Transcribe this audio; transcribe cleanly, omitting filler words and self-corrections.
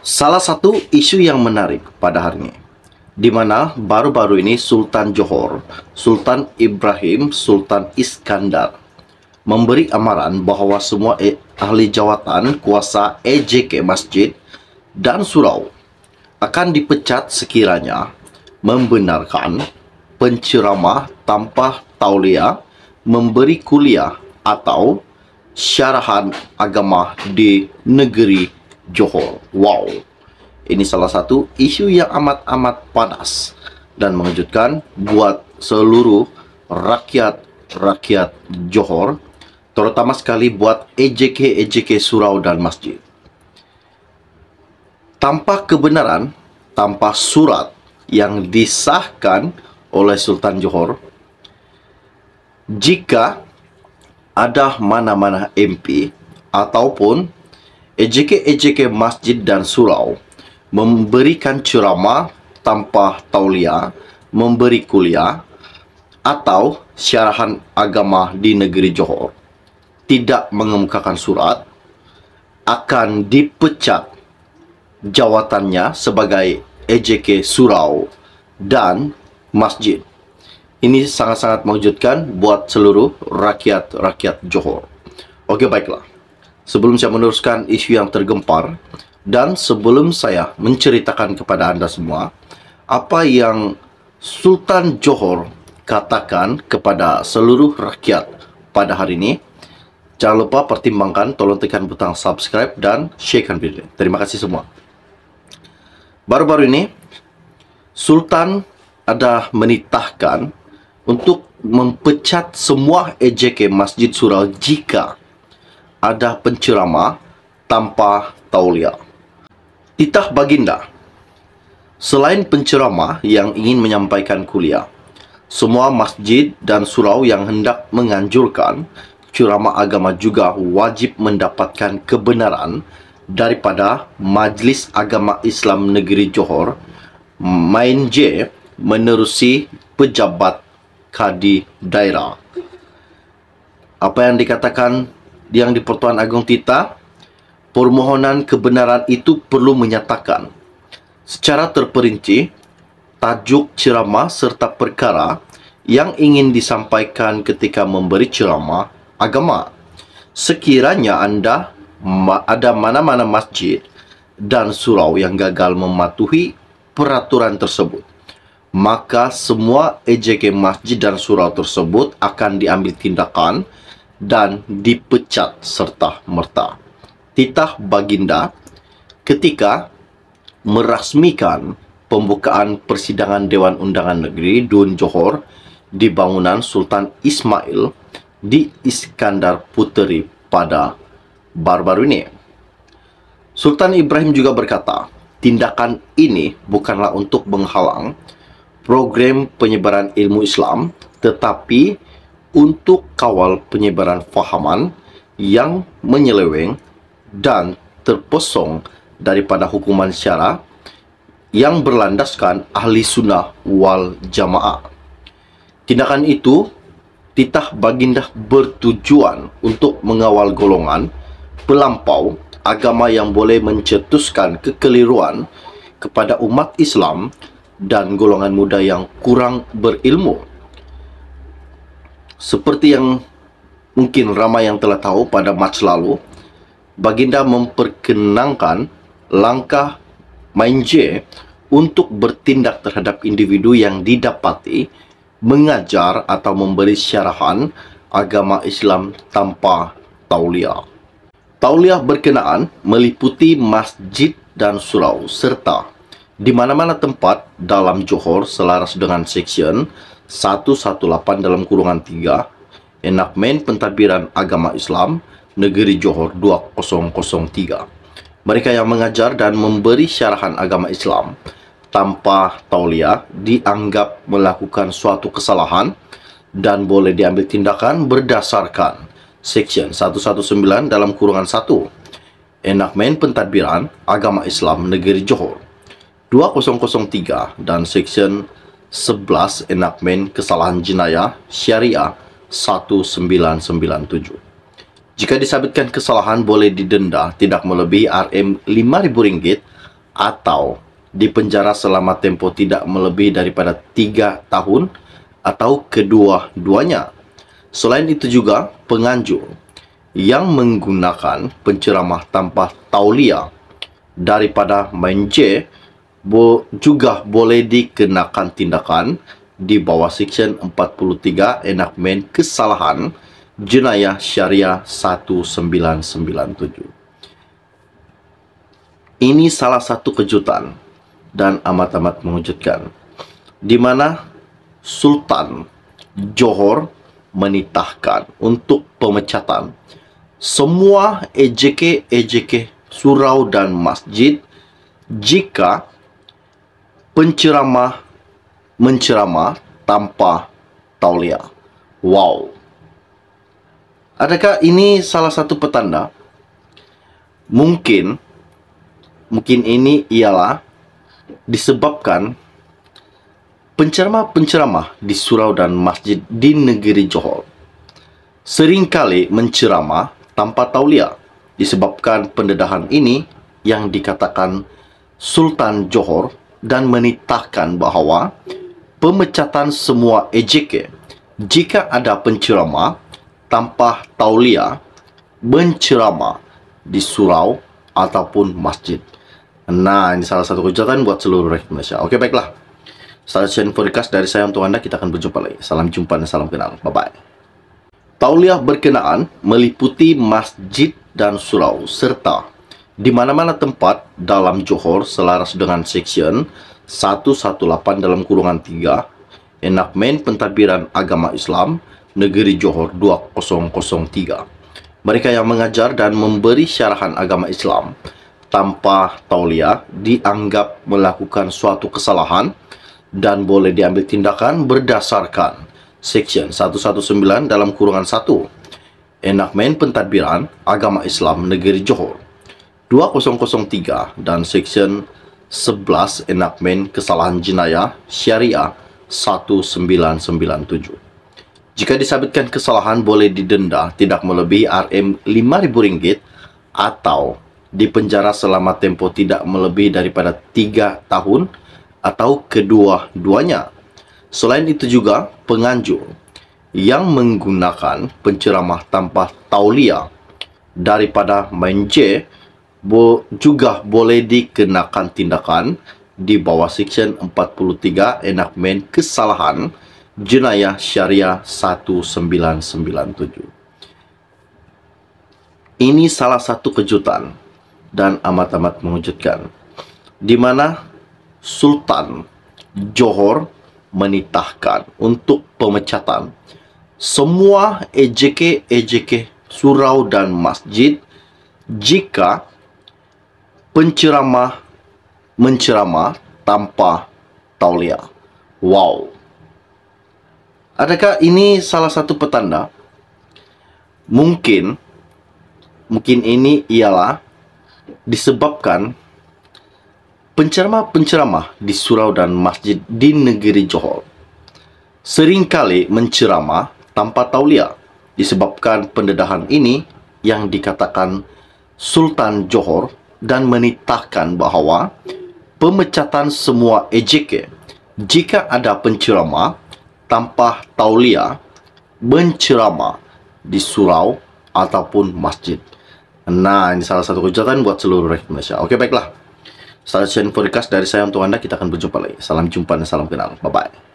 Salah satu isu yang menarik pada hari ini, di mana baru-baru ini Sultan Johor, Sultan Ibrahim Sultan Iskandar, memberi amaran bahawa semua ahli jawatan kuasa EJK Masjid dan Surau akan dipecat sekiranya membenarkan penceramah tanpa tauliah memberi kuliah atau syarahan agama di negeri Johor. Wow, ini salah satu isu yang amat panas dan mengejutkan buat seluruh rakyat Johor, terutama sekali buat EJK Surau dan Masjid. Tanpa kebenaran, tanpa surat yang disahkan oleh Sultan Johor, jika ada mana-mana MP ataupun EJK Masjid dan Surau memberikan ceramah tanpa tauliah, memberi kuliah atau syarahan agama di negeri Johor, tidak mengemukakan surat, akan dipecat jawatannya sebagai EJK Surau dan Masjid. Ini sangat-sangat mengejutkan buat seluruh rakyat Johor. Oke, baiklah. Sebelum saya meneruskan isu yang tergempar dan sebelum saya menceritakan kepada anda semua apa yang Sultan Johor katakan kepada seluruh rakyat pada hari ini, jangan lupa pertimbangkan, tolong tekan butang subscribe dan sharekan video. Terima kasih semua. Baru-baru ini Sultan ada menitahkan untuk mempecat semua EJK Masjid Surau jika ada penceramah tanpa tauliah. Titah Baginda, selain penceramah yang ingin menyampaikan kuliah, semua masjid dan surau yang hendak menganjurkan ceramah agama juga wajib mendapatkan kebenaran daripada Majlis Agama Islam Negeri Johor, MAINJ, menerusi pejabat Kadi Daerah. Apa yang dikatakan yang di Pertuan Agong Titah, permohonan kebenaran itu perlu menyatakan secara terperinci tajuk ceramah serta perkara yang ingin disampaikan ketika memberi ceramah agama. Sekiranya anda ada mana-mana masjid dan surau yang gagal mematuhi peraturan tersebut, maka semua EJK masjid dan surau tersebut akan diambil tindakan dan dipecat serta merta. Titah Baginda ketika merasmikan pembukaan persidangan Dewan Undangan Negeri Dun Johor di bangunan Sultan Ismail di Iskandar Puteri pada baru-baru ini. Sultan Ibrahim juga berkata, tindakan ini bukanlah untuk menghalang program penyebaran ilmu Islam, tetapi untuk kawal penyebaran fahaman yang menyeleweng dan terpesong daripada hukuman syara yang berlandaskan ahli sunnah wal jamaah. Tindakan itu, titah Baginda bertujuan untuk mengawal golongan pelampau agama yang boleh mencetuskan kekeliruan kepada umat Islam dan golongan muda yang kurang berilmu. Seperti yang mungkin ramai yang telah tahu, pada Mac lalu, Baginda memperkenankan langkah MAINJ untuk bertindak terhadap individu yang didapati mengajar atau memberi syarahan agama Islam tanpa tauliah. Tauliah berkenaan meliputi masjid dan surau serta di mana-mana tempat dalam Johor selaras dengan Seksyen 118 dalam kurungan 3 Enakmen Pentadbiran Agama Islam Negeri Johor 2003. Mereka yang mengajar dan memberi syarahan agama Islam tanpa tauliah dianggap melakukan suatu kesalahan dan boleh diambil tindakan berdasarkan Seksyen 119 dalam kurungan 1 Enakmen Pentadbiran Agama Islam Negeri Johor 2003 dan Seksyen 11 Enakmen Kesalahan Jenayah Syariah 1997. Jika disabitkan kesalahan, boleh didenda tidak melebihi RM RM5.000 atau dipenjara selama tempoh tidak melebihi daripada 3 tahun atau kedua-duanya. Selain itu juga, penganjur yang menggunakan penceramah tanpa tauliah daripada main J juga boleh dikenakan tindakan di bawah Seksyen 43 Enakmen Kesalahan Jenayah Syariah 1997. Ini salah satu kejutan dan amat-amat mengejutkan, di mana Sultan Johor menitahkan untuk pemecatan semua EJK surau dan masjid jika penceramah menceramah tanpa tauliah. Wow. Adakah ini salah satu petanda? Mungkin ini ialah disebabkan penceramah-penceramah di surau dan masjid di negeri Johor seringkali menceramah tanpa tauliah. Disebabkan pendedahan ini yang dikatakan Sultan Johor dan menitahkan bahawa pemecatan semua EJK jika ada penceramah tanpa tauliah menceramah di surau ataupun masjid. Nah, ini salah satu kejutan buat seluruh rakyat Malaysia. Okey, baiklah. Saksian podcast dari saya untuk anda. Kita akan berjumpa lagi. Salam jumpa dan salam kenal. Bye-bye. Tauliah berkenaan meliputi masjid dan surau serta di mana-mana tempat dalam Johor selaras dengan Seksyen 118/3 Enakmen Pentadbiran Agama Islam Negeri Johor 2003. Mereka yang mengajar dan memberi syarahan agama Islam tanpa tauliah dianggap melakukan suatu kesalahan dan boleh diambil tindakan berdasarkan Seksyen 119/1 Enakmen Pentadbiran Agama Islam Negeri Johor 2003 dan Seksyen 11 Enakmen Kesalahan Jenayah Syariah 1997. Jika disabitkan kesalahan, boleh didenda tidak melebihi RM5.000 atau dipenjara selama tempoh tidak melebihi daripada 3 tahun atau kedua-duanya. Selain itu juga, penganjur yang menggunakan penceramah tanpa tauliah daripada main J juga boleh dikenakan tindakan di bawah Seksyen 43 Enakmen Kesalahan Jenayah Syariah 1997. Ini salah satu kejutan dan amat-amat mengejutkan, di mana Sultan Johor menitahkan untuk pemecatan semua EJK surau dan masjid jika penceramah menceramah tanpa tauliah. Wow. Adakah ini salah satu petanda? Mungkin ini ialah disebabkan penceramah-penceramah di surau dan masjid di negeri Johor seringkali menceramah tanpa tauliah. Disebabkan pendedahan ini yang dikatakan Sultan Johor dan menitahkan bahawa pemecatan semua EJK jika ada penceramah tanpa tauliah menceramah di surau ataupun masjid. Nah, ini salah satu kejutan buat seluruh rakyat Malaysia. Okey, baiklah. Saksian podcast dari saya untuk anda. Kita akan berjumpa lagi. Salam jumpa dan salam kenal. Bye-bye.